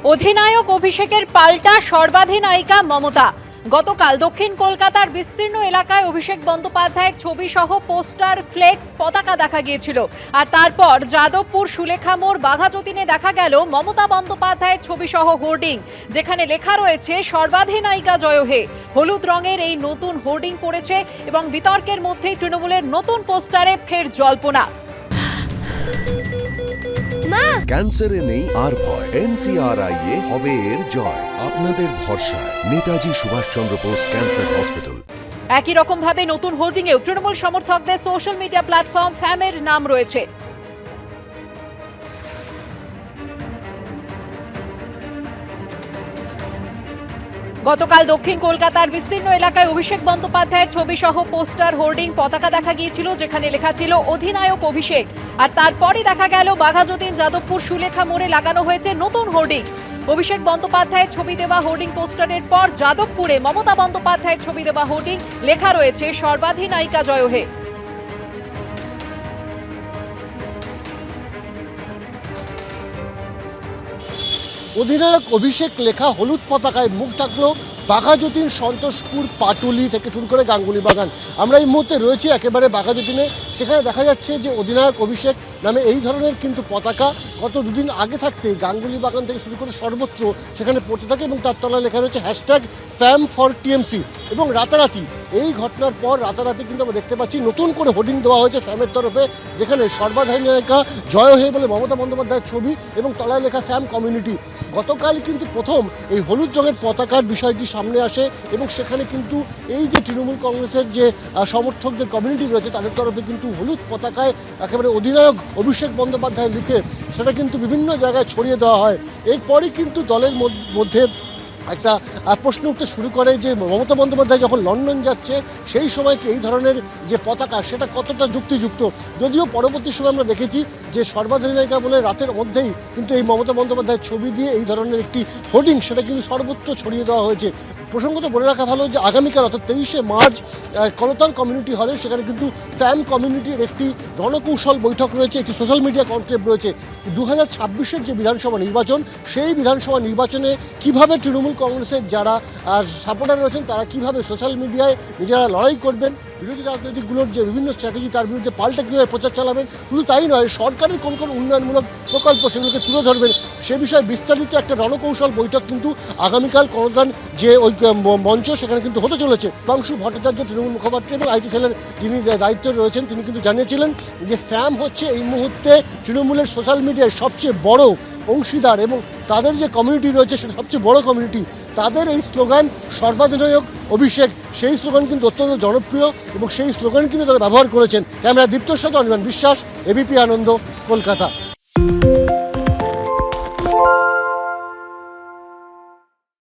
অধিনায়ক অভিষেকের পাল্টা সর্বাধিনায়িকা মমতা। গতকাল দক্ষিণ কলকাতার বিস্তীর্ণ এলাকায় অভিষেক বন্দ্যোপাধ্যায়ের ছবি সহ পোস্টার, ফ্লেক্স, পতাকা দেখা গিয়েছিল। আর তারপর যাদবপুর, সুলেখা মোড়, বাঘাযতীনে দেখা গেল মমতা বন্দ্যোপাধ্যায়ের ছবি সহ হোর্ডিং, যেখানে লেখা রয়েছে সর্বাধিনায়িকা জয় হে। হলুদ রঙের এই নতুন হোর্ডিং পড়েছে এবং বিতর্কের মধ্যেই তৃণমূলের নতুন পোস্টারে ফের জল্পনা। ক্যান্সারে নেই আর ভয়, NCRI এ হবে এর জয়। আপনাদের ভরসা নেতাজি সুভাষচন্দ্র বোস ক্যান্সার হসপিটাল। একই রকম ভাবে নতুন হোর্ডিংয়েও তৃণমূল সমর্থকদের সোশ্যাল মিডিয়া প্ল্যাটফর্ম ফ্যামের নাম রয়েছে। গতকাল দক্ষিণ কলকাতার বিস্তীর্ণ এলাকায় অভিষেক বন্দ্যোপাধ্যায়ের ছবি সহ পোস্টার, হোর্ডিং, পতাকা দেখা গিয়েছিল, যেখানে লেখা ছিল অধিনায়ক অভিষেক। আর তারপরই দেখা গেল বাঘাযতীন, যাদবপুর, সুলেখা মোড়ে লাগানো হয়েছে নতুন হোর্ডিং। অভিষেক বন্দ্যোপাধ্যায়ের ছবি দেওয়া হোর্ডিং পোস্টারের পর যাদবপুরে মমতা বন্দ্যোপাধ্যায়ের ছবি দেওয়া হোর্ডিং, লেখা রয়েছে সর্বাধিনায়িকা জয় হে। অধিনায়ক অভিষেক লেখা হলুদ পতাকায় মুখ ঢাকলো বাঘাযতীন, সন্তোষপুর, পাটুলি থেকে শুরু করে গাঙ্গুলি বাগান। আমরা এই মুহূর্তে রয়েছি একেবারে বাঘাযতীনে। সেখানে দেখা যাচ্ছে যে অধিনায়ক অভিষেক নামে এই ধরনের কিন্তু পতাকা গত দুদিন আগে থাকতে গাঙ্গুলি বাগান থেকে শুরু করে সর্বত্র সেখানে পড়তে থাকে এবং তার তলায় লেখা রয়েছে #FAM4TMC। এবং রাতারাতি এই ঘটনার পর রাতারাতি কিন্তু আমরা দেখতে পাচ্ছি নতুন করে হোর্ডিং দেওয়া হয়েছে ফ্যামের তরফে, যেখানে সর্বাধিনায়িকা জয় হে বলে মমতা বন্দ্যোপাধ্যায়ের ছবি এবং তলায় লেখা ফ্যাম কমিউনিটি। গতকাল কিন্তু প্রথম এই হলুদ রঙের পতাকার বিষয়টি সামনে আসে এবং সেখানে কিন্তু এই যে তৃণমূল কংগ্রেসের যে সমর্থকদের কমিউনিটি রয়েছে তাদের তরফে কিন্তু হলুদ পতাকায় একেবারে অধিনায়ক অভিষেক বন্দ্যোপাধ্যায় লিখে সেটা কিন্তু বিভিন্ন জায়গায় ছড়িয়ে দেওয়া হয়। এরপরই কিন্তু দলের মধ্যে একটা প্রশ্ন উঠতে শুরু করে যে মমতা বন্দ্যোপাধ্যায় যখন লন্ডন যাচ্ছে সেই সময় কি এই ধরনের যে পতাকা সেটা কতটা যুক্তিযুক্ত। যদিও পরবর্তী সময় আমরা দেখেছি যে সর্বাধিনায়িকা বলে রাতের মধ্যেই কিন্তু এই মমতা বন্দ্যোপাধ্যায়ের ছবি দিয়ে এই ধরনের একটি হোর্ডিং সেটা কিন্তু সর্বত্র ছড়িয়ে দেওয়া হয়েছে। প্রসঙ্গত বলে রাখা ভালো যে আগামীকাল অর্থাৎ 23শে মার্চ কলতান কমিউনিটি হলে সেখানে কিন্তু ফ্যাম কমিউনিটির একটি রণকৌশল বৈঠক রয়েছে, একটি সোশ্যাল মিডিয়া কনক্লেভ রয়েছে। 2026-এর যে বিধানসভা নির্বাচন, সেই বিধানসভা নির্বাচনে কিভাবে তৃণমূল কংগ্রেসের যারা সাপোর্টার রয়েছেন তারা কিভাবে সোশ্যাল মিডিয়ায় নিজেরা লড়াই করবেন, বিরোধী রাজনৈতিকগুলোর যে বিভিন্ন স্ট্র্যাটেজি তার বিরুদ্ধে পাল্টা কীভাবে প্রচার চালাবেন, শুধু তাই নয় সরকারের কোন কোন উন্নয়নমূলক প্রকল্প সেগুলোকে তুলে ধরবেন, সে বিষয়ে বিস্তারিত একটা রণকৌশল বৈঠক কিন্তু আগামীকাল কলতান যে ওই মঞ্চ সেখানে কিন্তু হতে চলেছে। পাংশু ভট্টাচার্য তৃণমূল মুখপাত্র এবং আইটি সেলের যিনি দায়িত্বে রয়েছেন তিনি কিন্তু জানিয়েছিলেন যে ফ্যাম হচ্ছে এই মুহূর্তে তৃণমূলের সোশ্যাল মিডিয়ায় সবচেয়ে বড় অংশীদার এবং তাদের যে কমিউনিটি রয়েছে সেটা সবচেয়ে বড় কমিউনিটি। তাদের এই স্লোগান সর্বাধিনায়ক অভিষেক, সেই স্লোগান কিন্তু অত্যন্ত জনপ্রিয় এবং সেই স্লোগান কিন্তু তারা ব্যবহার করেছেন। ক্যামেরা দীপ্তর সাথে অনির্বাণ বিশ্বাস, এবিপি আনন্দ, কলকাতা।